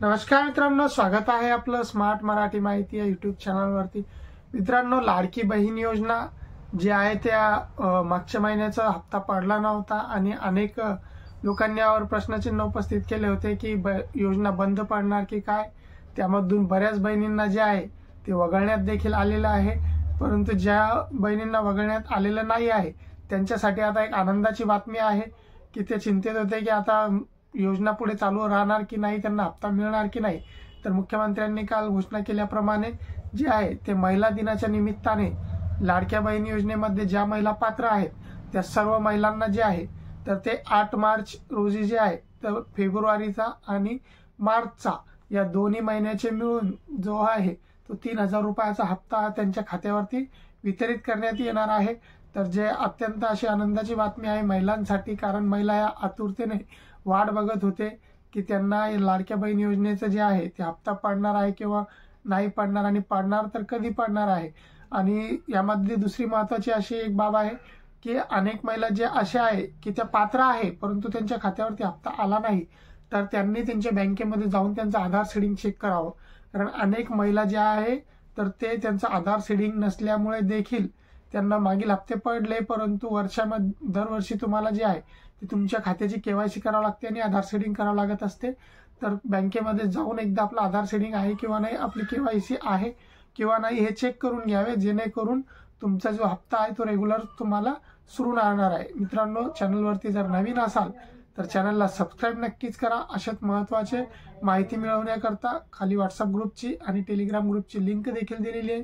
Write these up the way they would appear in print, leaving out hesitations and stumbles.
नमस्कार मित्रांनो, स्वागत आहे आपलं स्मार्ट मराठी माहिती या यूट्यूब चॅनलवरती। मित्रांनो, लाडकी बहीण योजना जी आहे त्या मागच्या महिन्याचा हप्ता पडला नव्हता आणि अनेक लोकांनी यावर प्रश्नचिन्ह उपस्थित केले होते की योजना बंद पडणार की काय। त्यामधून बऱ्याच बहिणींना जे आहे ते वगळण्यात देखील आलेलं आहे, परंतु ज्या बहिणींना वगळण्यात आलेलं नाही आहे त्यांच्यासाठी आता एक आनंदाची बातमी आहे की ते चिंतित होते की आता योजना पुढे चालू राहणार की नाही, त्यांना हप्ता मिळणार की नाही। तर मुख्यमंत्र्यांनी काल घोषणा केल्याप्रमाणे जे आहे ते महिला दिनाच्या निमित्ताने लाडक्या बहीण योजनेमध्ये ज्या महिला पात्र आहेत त्या सर्व महिलांना जे आहे तर ते 8 मार्च रोजी जे आहे तर फेब्रुवारीचा आणि मार्चचा या दोन्ही महिन्याचे मिळून जो आहे तो 3000 रुपयाचा हप्ता त्यांच्या खात्यावरती वितरित करण्यात येणार आहे। तर जे अत्यंत अशी आनंदाची बातमी आहे महिलांसाठी, कारण महिला या आतुरतेने वाट बघत होते की त्यांना लाडक्या बहीण योजनेचं जे आहे ते हप्ता पडणार आहे किंवा नाही पडणार, आणि पडणार तर कधी पडणार आहे। आणि यामध्ये दुसरी महत्त्वाची अशी एक बाब आहे की अनेक महिला जे अशा आहे की त्या पात्र आहे परंतु त्यांच्या खात्यावरती हप्ता आला नाही, तर त्यांनी त्यांच्या बँकेमध्ये जाऊन त्यांचं आधार सीडिंग चेक करावं। कारण अनेक महिला ज्या आहे तर ते त्यांचं आधार सीडिंग नसल्यामुळे देखील त्यांना मागील हप्ते पडले, परंतु वर्षामध्ये दरवर्षी तुम्हाला जे आहे ते तुमच्या खात्याची केवायसी करावं लागते आणि आधार सीडिंग करावं लागत असते। तर बँकेमध्ये जाऊन एकदा आपलं आधार सीडिंग आहे किंवा नाही, आपली केवायसी आहे किंवा नाही हे चेक करून घ्यावे, जेणेकरून तुमचा जो हप्ता आहे तो रेग्युलर तुम्हाला सुरू राहणार आहे। मित्रांनो, चॅनलवरती जर नवीन असाल तर चॅनलला सबस्क्राईब नक्कीच करा। अशाच महत्त्वाचे माहिती मिळवण्याकरता खाली व्हॉट्सअप ग्रुपची आणि टेलिग्राम ग्रुपची लिंक देखील दिलेली आहे,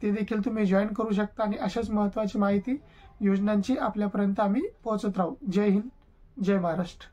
ते देखील तुम्ही जॉईन करू शकता आणि अशाच महत्त्वाची माहिती योजनांची आपल्यापर्यंत आम्ही पोहोचत राहू। जय हिंद, जय महाराष्ट्र।